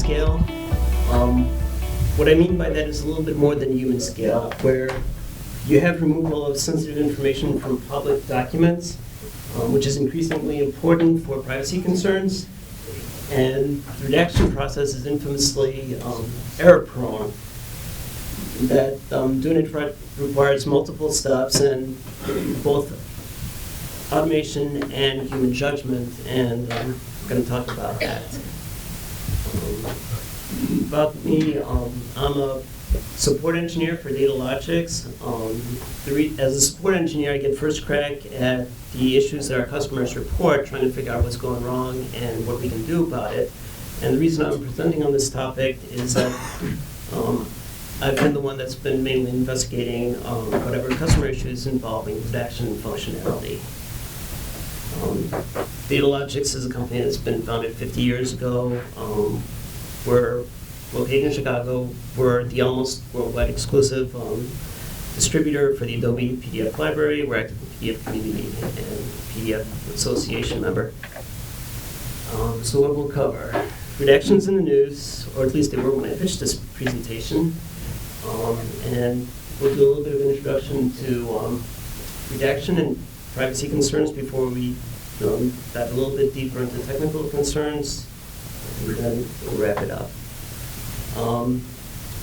scale. What I mean by that is a little bit more than human scale, where you have removal of sensitive information from public documents, which is increasingly important for privacy concerns. And the redaction process is infamously error-prone. That doing it right requires multiple steps and both automation and human judgment, and I'm going to talk about that. About me, I'm a support engineer for Datalogics. As a support engineer, I get first crack at the issues that our customers report, trying to figure out what's going wrong and what we can do about it. And the reason I'm presenting on this topic is that I've been the one that's been mainly investigating whatever customer issues involving redaction functionality. Datalogics is a company that's been founded 50 years ago. We're located in Chicago. We're the almost worldwide exclusive distributor for the Adobe PDF library. We're active in the PDF community and PDF association member. So what we'll cover: redactions in the news, or at least they were when I pitched this presentation. And we'll do a little bit of an introduction to redaction and privacy concerns before we dive a little bit deeper into technical concerns, and then we'll wrap it up.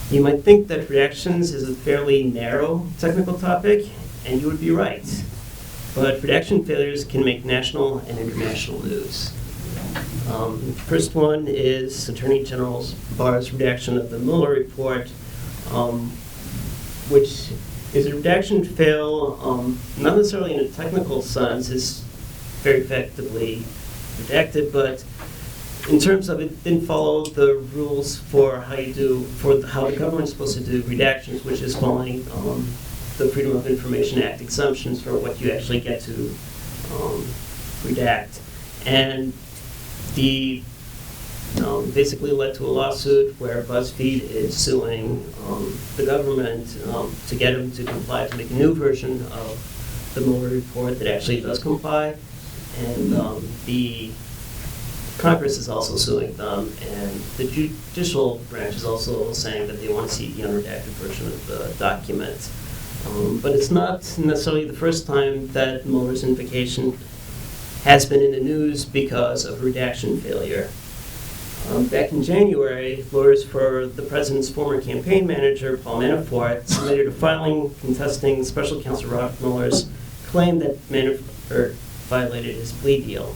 You might think that redactions is a fairly narrow technical topic, and you would be right. But redaction failures can make national and international news. The first one is Attorney General Barr's redaction of the Mueller report, which is a redaction fail, not necessarily in a technical sense, is very effectively redacted, but in terms of it didn't follow the rules for how the government's supposed to do redactions, which is following the Freedom of Information Act exemptions for what you actually get to redact. And the basically led to a lawsuit where BuzzFeed is suing the government to get them to comply, to make a new version of the Mueller report that actually does comply. And the Congress is also suing them, and the judicial branch is also saying that they want to see the unredacted version of the document. But it's not necessarily the first time that Mueller's invocation has been in the news because of redaction failure. Back in January, lawyers for the president's former campaign manager, Paul Manafort, submitted a filing contesting Special Counsel Robert Mueller's claim that Manafort violated his plea deal.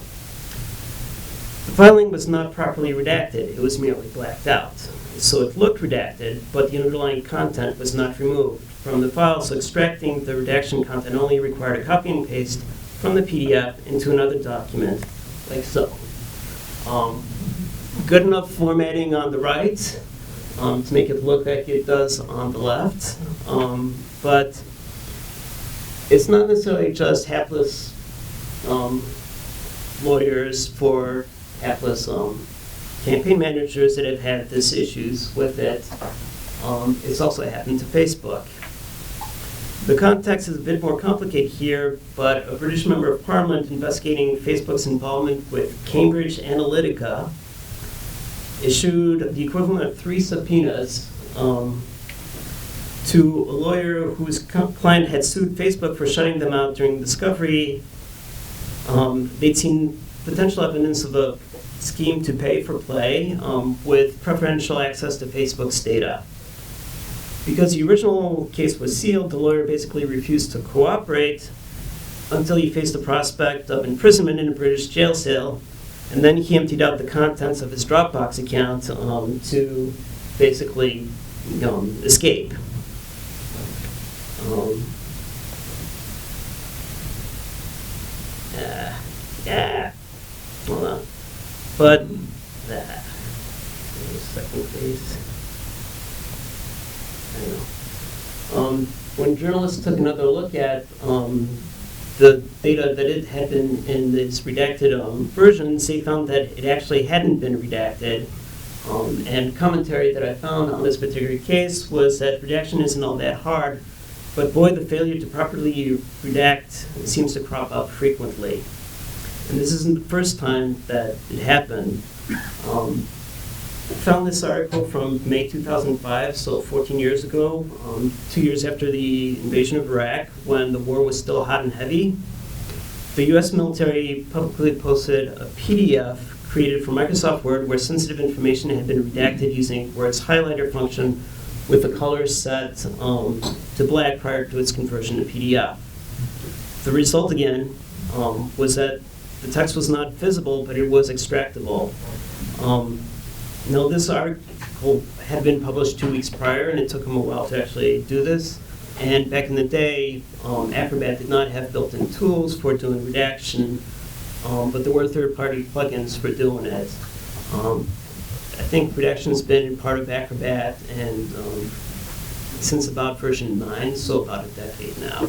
The filing was not properly redacted. It was merely blacked out. So it looked redacted, but the underlying content was not removed from the file, so extracting the redaction content only required a copy and paste from the PDF into another document, like so. Good enough formatting on the right to make it look like it does on the left, but it's not necessarily just hapless lawyers for hapless campaign managers that have had these issues with it. It's also happened to Facebook. The context is a bit more complicated here, but a British member of Parliament investigating Facebook's involvement with Cambridge Analytica issued the equivalent of 3 subpoenas to a lawyer whose client had sued Facebook for shutting them out during discovery. They'd seen potential evidence of a scheme to pay for play with preferential access to Facebook's data. Because the original case was sealed, the lawyer basically refused to cooperate until he faced the prospect of imprisonment in a British jail cell, and then he emptied out the contents of his Dropbox account to basically escape. Hold on. But, second please. When journalists took another look at the data that it had been in its redacted versions, they found that it actually hadn't been redacted. And commentary that I found on this particular case was that redaction isn't all that hard, but boy, the failure to properly redact seems to crop up frequently. And this isn't the first time that it happened. found this article from May 2005, so 14 years ago, 2 years after the invasion of Iraq, when the war was still hot and heavy. The U.S. military publicly posted a PDF created for Microsoft Word where sensitive information had been redacted using Word's highlighter function with the colors set to black prior to its conversion to PDF. The result, again, was that the text was not visible, but it was extractable. Now, this article had been published 2 weeks prior, and it took them a while to actually do this. And back in the day, Acrobat did not have built-in tools for doing redaction, but there were third-party plugins for doing it. I think redaction has been part of Acrobat and since about version 9, so about a decade now.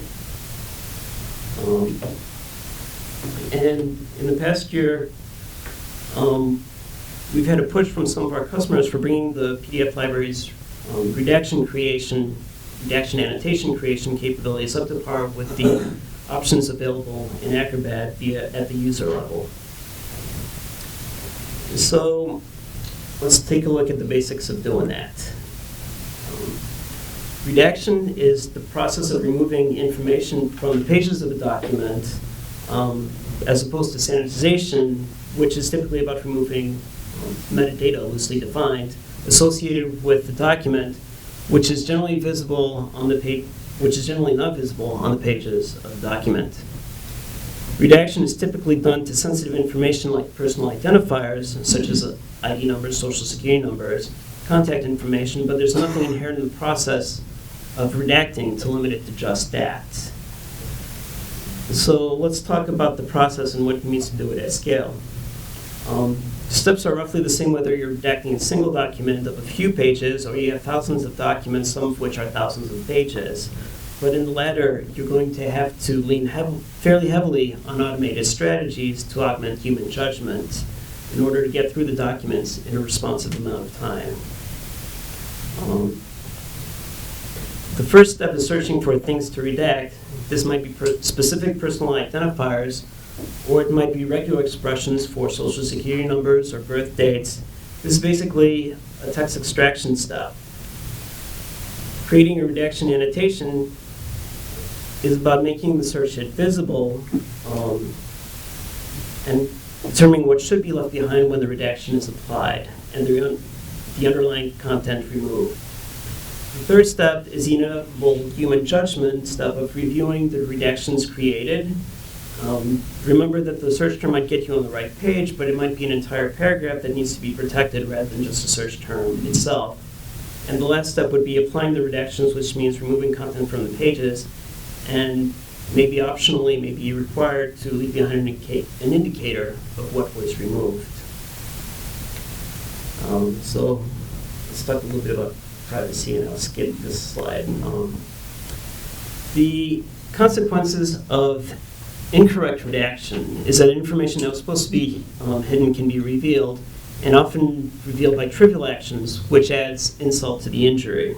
And in the past year, we've had a push from some of our customers for bringing the PDF library's redaction annotation creation capabilities up to par with the options available in Acrobat at the user level. So let's take a look at the basics of doing that. Redaction is the process of removing information from the pages of a document, as opposed to sanitization, which is typically about removing metadata loosely defined associated with the document, which is generally visible on the page, which is generally not visible on the pages of the document. Redaction is typically done to sensitive information like personal identifiers, such as ID numbers, social security numbers, contact information, but there's nothing inherent in the process of redacting to limit it to just that. So let's talk about the process and what it means to do it at scale. Steps are roughly the same whether you're redacting a single document of a few pages or you have thousands of documents, some of which are thousands of pages. But in the latter, you're going to have to lean fairly heavily on automated strategies to augment human judgment in order to get through the documents in a responsive amount of time. The first step is searching for things to redact. This might be specific personal identifiers, or it might be regular expressions for social security numbers or birth dates. This is basically a text extraction step. Creating a redaction annotation is about making the search hit visible and determining what should be left behind when the redaction is applied and the underlying content removed. The third step is the inevitable human judgment step of reviewing the redactions created. Remember that the search term might get you on the right page, but it might be an entire paragraph that needs to be protected rather than just a search term itself. And the last step would be applying the redactions, which means removing content from the pages, and maybe optionally, maybe required to leave behind an indicator of what was removed. So let's talk a little bit about privacy, and I'll skip this slide. The consequences of incorrect redaction is that information that was supposed to be hidden can be revealed, and often revealed by trivial actions, which adds insult to the injury.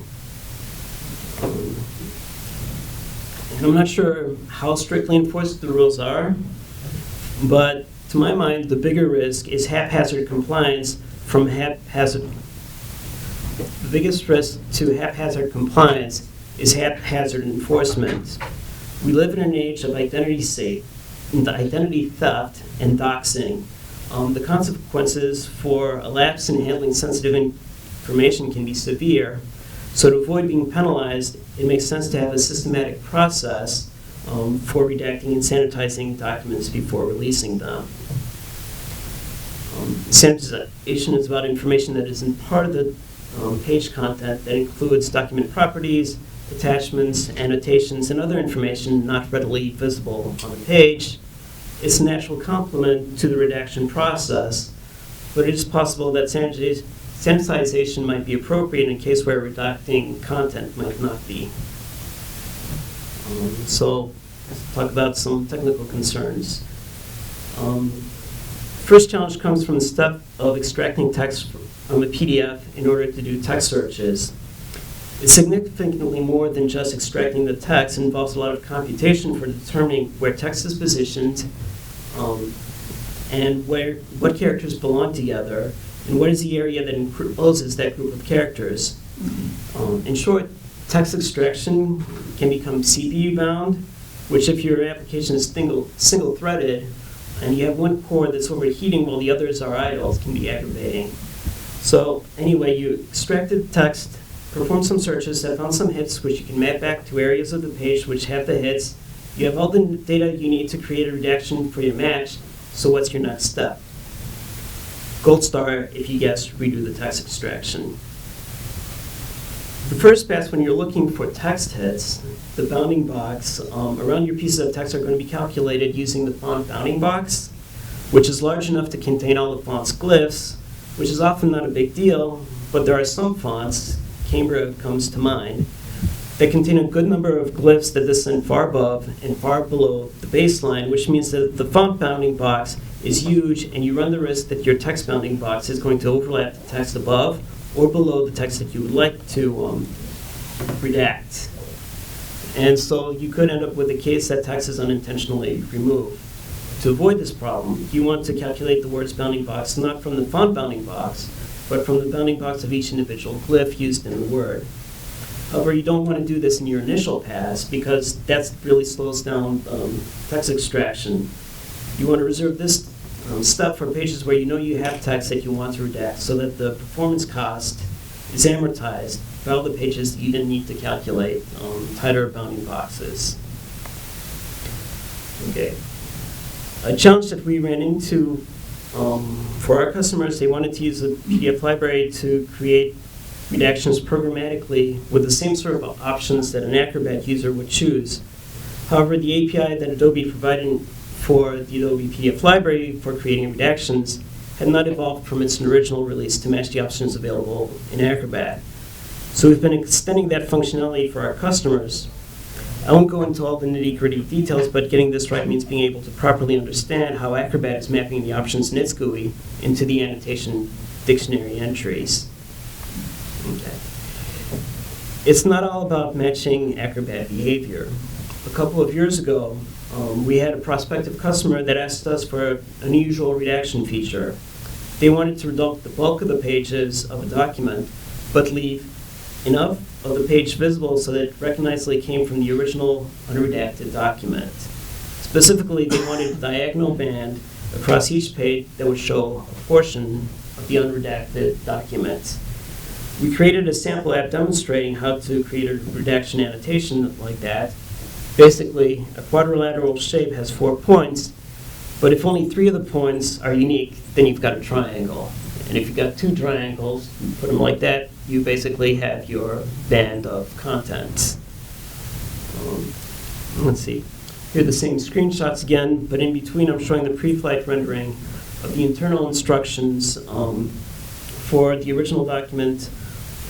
And I'm not sure how strictly enforced the rules are, but to my mind, the bigger risk is haphazard compliance from haphazard. The biggest risk to haphazard compliance is haphazard enforcement. We live in an age of identity theft and doxing. The consequences for a lapse in handling sensitive information can be severe. So to avoid being penalized, it makes sense to have a systematic process for redacting and sanitizing documents before releasing them. Sanitization is about information that isn't part of the page content that includes document properties, attachments, annotations, and other information not readily visible on the page. It's a natural complement to the redaction process, but it is possible that sanitization might be appropriate in a case where redacting content might not be. So let's talk about some technical concerns. First challenge comes from the step of extracting text from a PDF in order to do text searches. It's significantly more than just extracting the text. It involves a lot of computation for determining where text is positioned and what characters belong together, And what is the area that encloses that group of characters? In short, text extraction can become CPU bound, which if your application is single-threaded and you have one core that's overheating while the others are idle, can be aggravating. So anyway, you extracted text, performed some searches that found some hits which you can map back to areas of the page which have the hits. You have all the data you need to create a redaction for your match, so what's your next step? Gold star if you guess, redo the text extraction. The first pass when you're looking for text hits, the bounding box around your pieces of text are going to be calculated using the font bounding box, which is large enough to contain all the font's glyphs, which is often not a big deal, but there are some fonts, Cambria comes to mind, that contain a good number of glyphs that descend far above and far below the baseline, which means that the font bounding box is huge and you run the risk that your text bounding box is going to overlap the text above or below the text that you would like to redact. And so you could end up with a case that text is unintentionally removed. To avoid this problem, you want to calculate the word's bounding box not from the font bounding box, but from the bounding box of each individual glyph used in the word. However, you don't want to do this in your initial pass because that really slows down text extraction. You want to reserve this step for pages where you know you have text that you want to redact so that the performance cost is amortized for all the pages that you didn't need to calculate tighter bounding boxes. Okay. A challenge that we ran into for our customers, they wanted to use a PDF library to create redactions programmatically with the same sort of options that an Acrobat user would choose. However, the API that Adobe provided for the Adobe PDF library for creating redactions had not evolved from its original release to match the options available in Acrobat. So we've been extending that functionality for our customers. I won't go into all the nitty-gritty details, but getting this right means being able to properly understand how Acrobat is mapping the options in its GUI into the annotation dictionary entries. Okay. It's not all about matching Acrobat behavior. A couple of years ago, we had a prospective customer that asked us for an unusual redaction feature. They wanted to redact the bulk of the pages of a document, but leave enough of the page visible so that it recognizably came from the original unredacted document. Specifically, they wanted a diagonal band across each page that would show a portion of the unredacted document. We created a sample app demonstrating how to create a redaction annotation like that. Basically, a quadrilateral shape has 4 points, but if only 3 of the points are unique, then you've got a triangle. And if you've got 2 triangles, you put them like that, you basically have your band of content. Let's see. Here are the same screenshots again, but in between I'm showing the pre-flight rendering of the internal instructions for the original document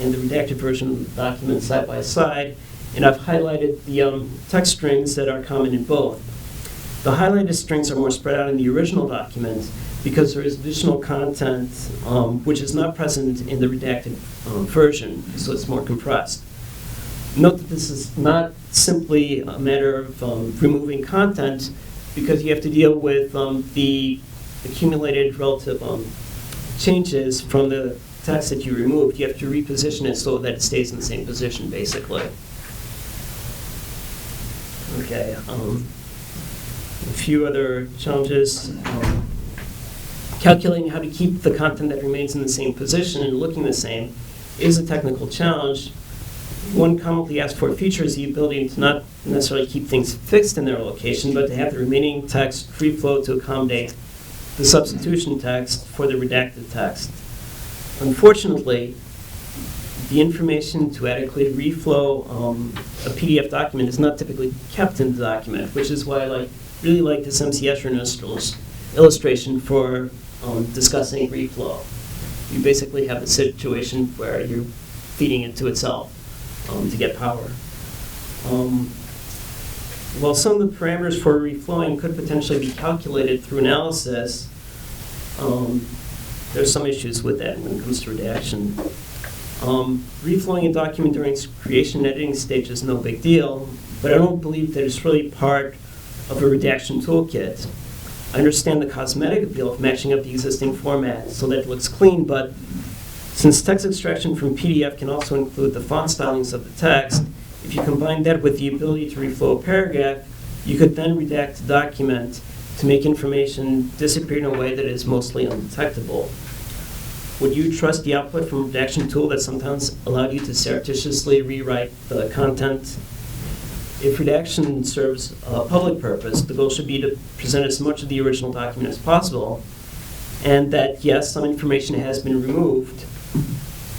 and the redacted version of the document side by side, and I've highlighted the text strings that are common in both. The highlighted strings are more spread out in the original document because there is additional content which is not present in the redacted version, so it's more compressed. Note that this is not simply a matter of removing content because you have to deal with the accumulated relative changes from the text that you removed. You have to reposition it so that it stays in the same position, basically. Okay, a few other challenges. Calculating how to keep the content that remains in the same position and looking the same is a technical challenge. One commonly asked for feature is the ability to not necessarily keep things fixed in their location, but to have the remaining text free flow to accommodate the substitution text for the redacted text. Unfortunately, the information to adequately reflow a PDF document is not typically kept in the document, which is why I really like this MCS illustration for discussing reflow. You basically have the situation where you're feeding it to itself to get power. While some of the parameters for reflowing could potentially be calculated through analysis, there's some issues with that when it comes to redaction. Reflowing a document during its creation and editing stage is no big deal, but I don't believe that it's really part of a redaction toolkit. I understand the cosmetic appeal of matching up the existing format so that it looks clean, but since text extraction from PDF can also include the font stylings of the text, if you combine that with the ability to reflow a paragraph, you could then redact the document to make information disappear in a way that is mostly undetectable. Would you trust the output from a redaction tool that sometimes allowed you to surreptitiously rewrite the content? If redaction serves a public purpose, the goal should be to present as much of the original document as possible, and that, yes, some information has been removed,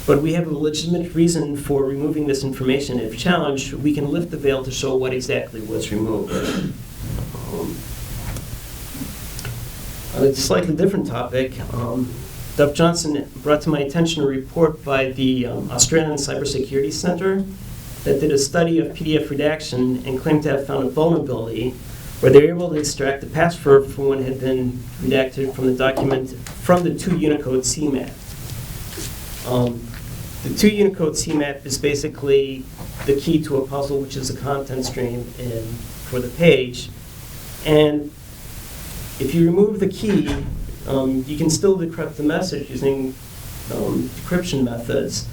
but we have a legitimate reason for removing this information. If challenged, we can lift the veil to show what exactly was removed. A slightly different topic. Duff Johnson brought to my attention a report by the Australian Cybersecurity Center that did a study of PDF redaction and claimed to have found a vulnerability where they were able to extract the password from what had been redacted from the document from the 2 Unicode CMAP. The 2 Unicode CMAP is basically the key to a puzzle, which is a content stream for the page. And if you remove the key, you can still decrypt the message using decryption methods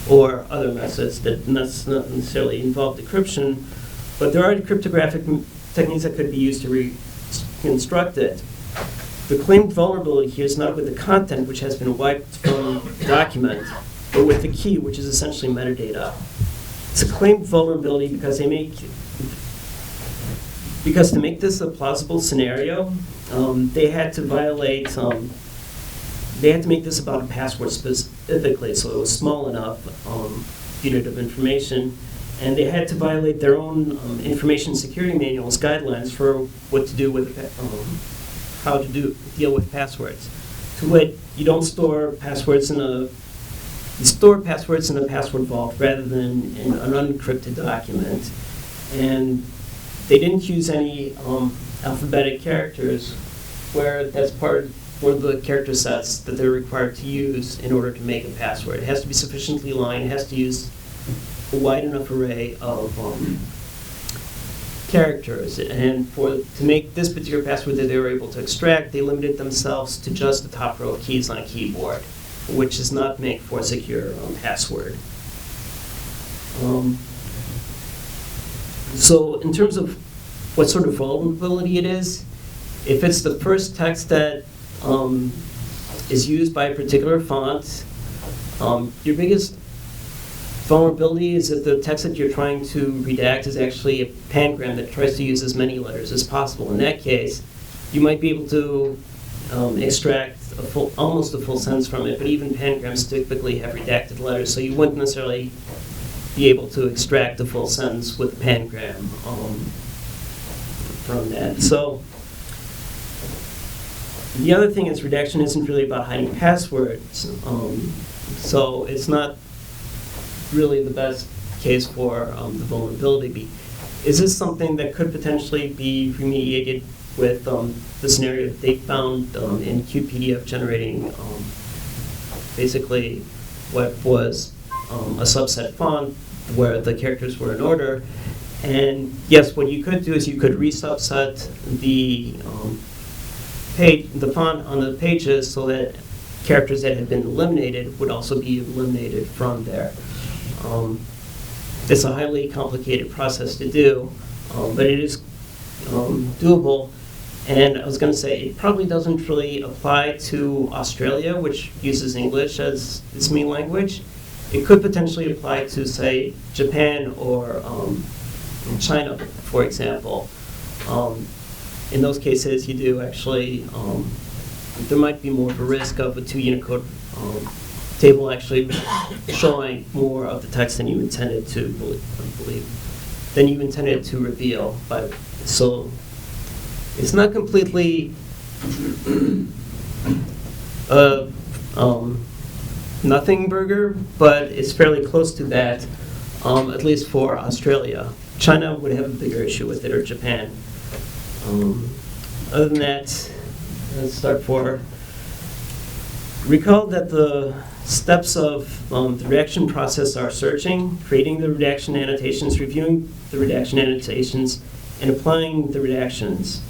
or other methods that not necessarily involve decryption, but there are cryptographic techniques that could be used to reconstruct it. The claimed vulnerability here is not with the content, which has been wiped from the document, but with the key, which is essentially metadata. It's a claimed vulnerability because to make this a plausible scenario, they had to make this about a password specifically, so it was small enough unit of information, and they had to violate their own information security manuals guidelines for what to do with how to deal with passwords. To wit, you don't store passwords you store passwords in a password vault rather than in an unencrypted document, and they didn't use any alphabetic characters, where that's one of the character sets that they're required to use in order to make a password. It has to be sufficiently lined, it has to use a wide enough array of characters. And to make this particular password that they were able to extract, they limited themselves to just the top row of keys on a keyboard, which is not made for a secure password. So in terms of what sort of vulnerability it is, if it's the first text that is used by a particular font, your biggest vulnerability is if the text that you're trying to redact is actually a pangram that tries to use as many letters as possible. In that case, you might be able to extract almost a full sentence from it, but even pangrams typically have redacted letters, so you wouldn't necessarily be able to extract the full sentence with a pangram from that. So the other thing is redaction isn't really about hiding passwords, so it's not really the best case for the vulnerability. Is this something that could potentially be remediated with the scenario that they found in QPDF generating basically what was a subset font where the characters were in order? And yes, what you could do is you could resubset the font on the pages so that characters that had been eliminated would also be eliminated from there. It's a highly complicated process to do, but it is doable. And I was going to say, it probably doesn't really apply to Australia, which uses English as its main language. It could potentially apply to, say, Japan or China, for example. In those cases, you do actually, there might be more of a risk of a 2 Unicode table actually showing more of the text than you intended to reveal. But so it's not completely nothing burger, but it's fairly close to that, at least for Australia. China would have a bigger issue with it, or Japan. Other than that, let's start for. Recall that the steps of the redaction process are searching, creating the redaction annotations, reviewing the redaction annotations, and applying the redactions.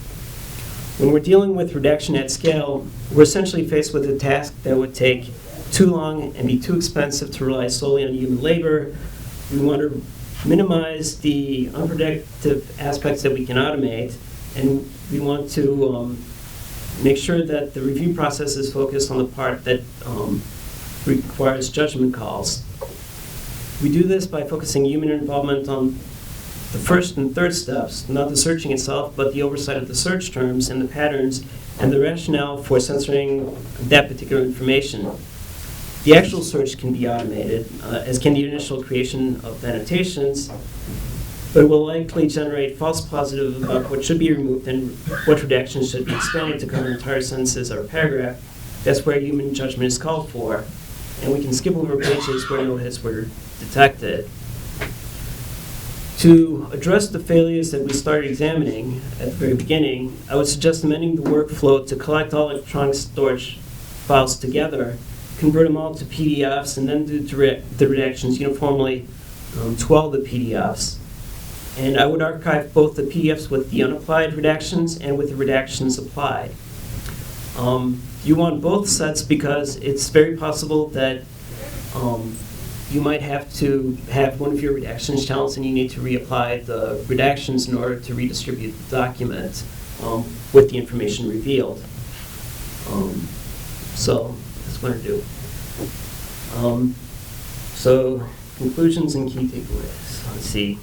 When we're dealing with redaction at scale, we're essentially faced with a task that would take too long and be too expensive to rely solely on human labor. We want to minimize the unproductive aspects that we can automate, and we want to make sure that the review process is focused on the part that requires judgment calls. We do this by focusing human involvement on the first and third steps, not the searching itself, but the oversight of the search terms and the patterns and the rationale for censoring that particular information. The actual search can be automated, as can the initial creation of annotations, but it will likely generate false positives about what should be removed and what redactions should be expanded to cover entire sentences or paragraph. That's where human judgment is called for, and we can skip over pages where no hits were detected. To address the failures that we started examining at the very beginning, I would suggest amending the workflow to collect all electronic storage files together, convert them all to PDFs, and then do the redactions uniformly to all the PDFs. And I would archive both the PDFs with the unapplied redactions and with the redactions applied. You want both sets because it's very possible that you might have to have one of your redactions challenged and you need to reapply the redactions in order to redistribute the document with the information revealed. So that's what I do. So conclusions and key takeaways. Let's see.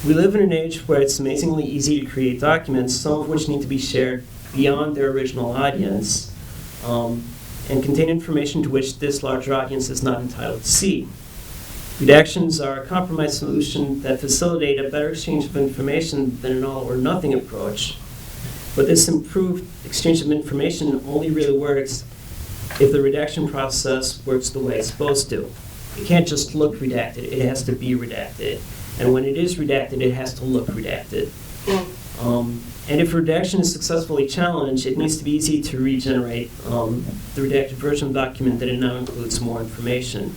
We live in an age where it's amazingly easy to create documents, some of which need to be shared beyond their original audience, and contain information to which this larger audience is not entitled to see. Redactions are a compromise solution that facilitate a better exchange of information than an all-or-nothing approach. But this improved exchange of information only really works if the redaction process works the way it's supposed to. It can't just look redacted, it has to be redacted. And when it is redacted, it has to look redacted. And if redaction is successfully challenged, it needs to be easy to regenerate the redacted version of the document that it now includes more information.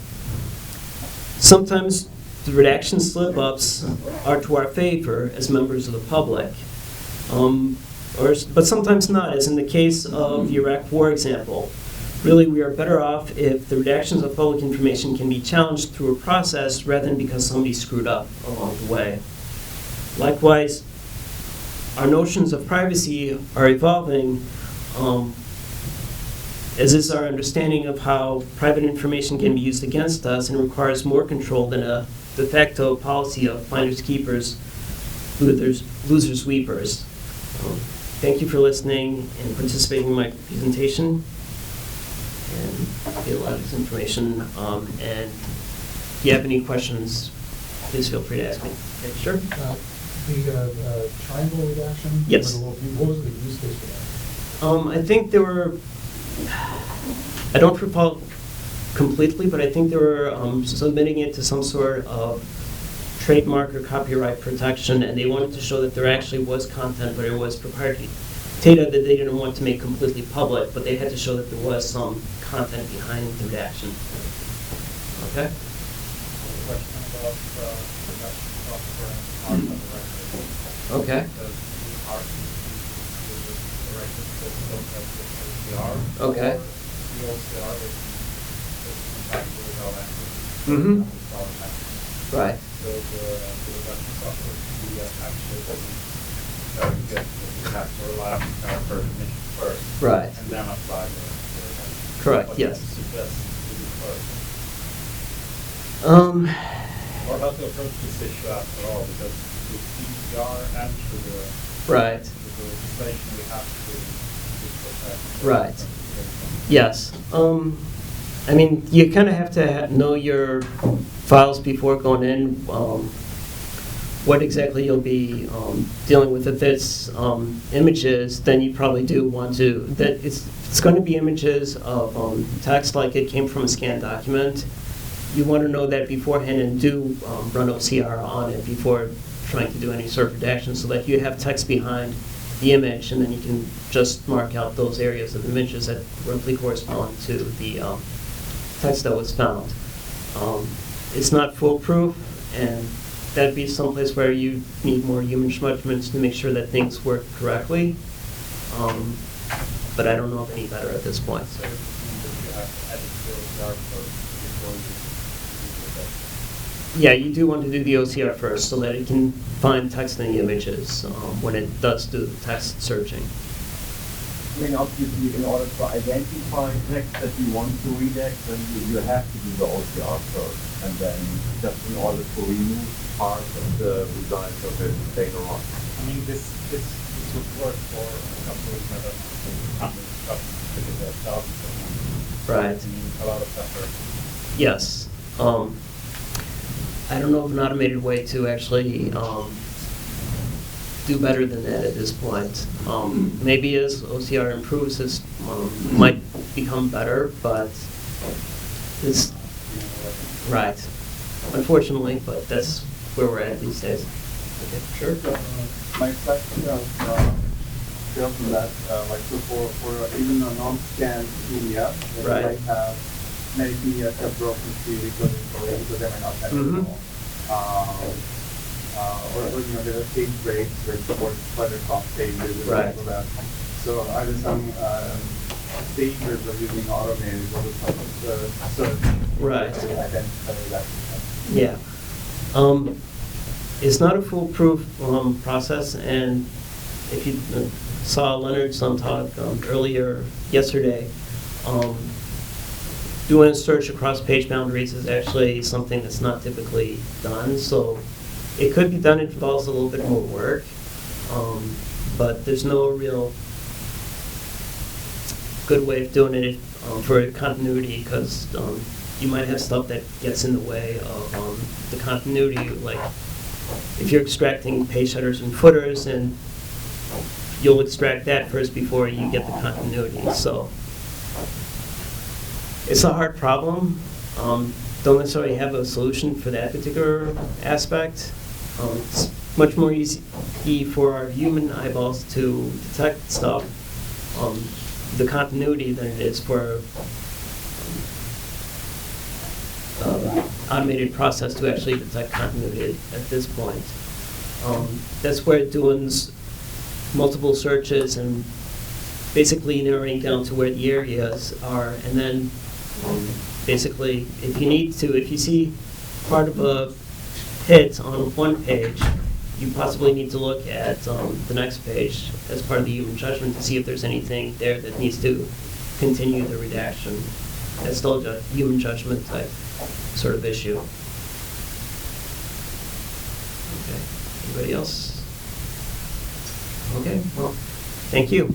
Sometimes the redaction slip-ups are to our favor as members of the public, but sometimes not, as in the case of the Iraq War example. Really, we are better off if the redactions of public information can be challenged through a process rather than because somebody screwed up along the way. Likewise, our notions of privacy are evolving, as is our understanding of how private information can be used against us and requires more control than a de facto policy of finders keepers, losers weepers. Thank you for listening and participating in my presentation. And get a lot of this information. And if you have any questions, please feel free to ask me. Okay, sure. The triangle redaction? Yes. What was the use case for that? I think there were, I don't recall completely, but I think they were submitting it to some sort of trademark or copyright protection, and they wanted to show that there actually was content, but it was proprietary data that they didn't want to make completely public, but they had to show that there was some content behind the redaction. Okay? Question about production software and art on the record. Okay. Does the art use the record system as the OCR? Okay. Or the OCR is compatible without access? Mm-hmm. Without access. Right. So the production software the actual very good. You have to rely on our permission first. Right. And then apply the Correct, what yes. you suggest to do first. Or how to approach this issue after all, because with CPR and through the Right. legislation we have to protect. Right. Yes. I mean, you kind of have to know your files before going in, what exactly you'll be dealing with. If it's images, then you probably do want to, that it's going to be images of text like it came from a scanned document. You want to know that beforehand and do run OCR on it before trying to do any sort of redaction so that you have text behind the image, and then you can just mark out those areas of images that roughly correspond to the text that was found. It's not foolproof, and that'd be someplace where you need more human judgments to make sure that things work correctly. but I don't know of any better at this point. So it means that you have to edit the OCR first before you do that. Yeah, you do want to do the OCR first so that it can find text in the images when it does do the text searching. I mean, obviously, in order to identify text that you want to redact, then you have to do the OCR first, and then just in order to remove part of the result of it later on. I mean, this would work for a company that has hundreds of customers because they have thousands of them. Right. I mean, a lot of effort. Yes. I don't know of an automated way to actually do better than that at this point. Maybe as OCR improves, this might become better, but it's right. Unfortunately, but that's where we're at these days. Okay, sure. My question built on that, like so for even a non-scanned media, that Right. might have many media have broken free because they might not have it at all. Or you know, there are page breaks or support further cross pages and Right. all of that. So are there some dangers of using automated or some search Right. to identify that? Yeah. It's not a foolproof process, and if you saw Leonard's talk earlier yesterday, doing a search across page boundaries is actually something that's not typically done. So it could be done. It involves a little bit more work, but there's no real good way of doing it for continuity, because you might have stuff that gets in the way of the continuity. Like if you're extracting page headers and footers, and you'll extract that first before you get the continuity. So it's a hard problem. Don't necessarily have a solution for that particular aspect. It's much more easy for our human eyeballs to detect stuff, the continuity, than it is for automated process to actually detect continuity at this point. That's where doing multiple searches and basically narrowing down to where the areas are, and then basically, if you see part of a hit on one page, you possibly need to look at the next page as part of the human judgment to see if there's anything there that needs to continue the redaction. That's still a human judgment type sort of issue. Okay, anybody else? Okay, well, thank you.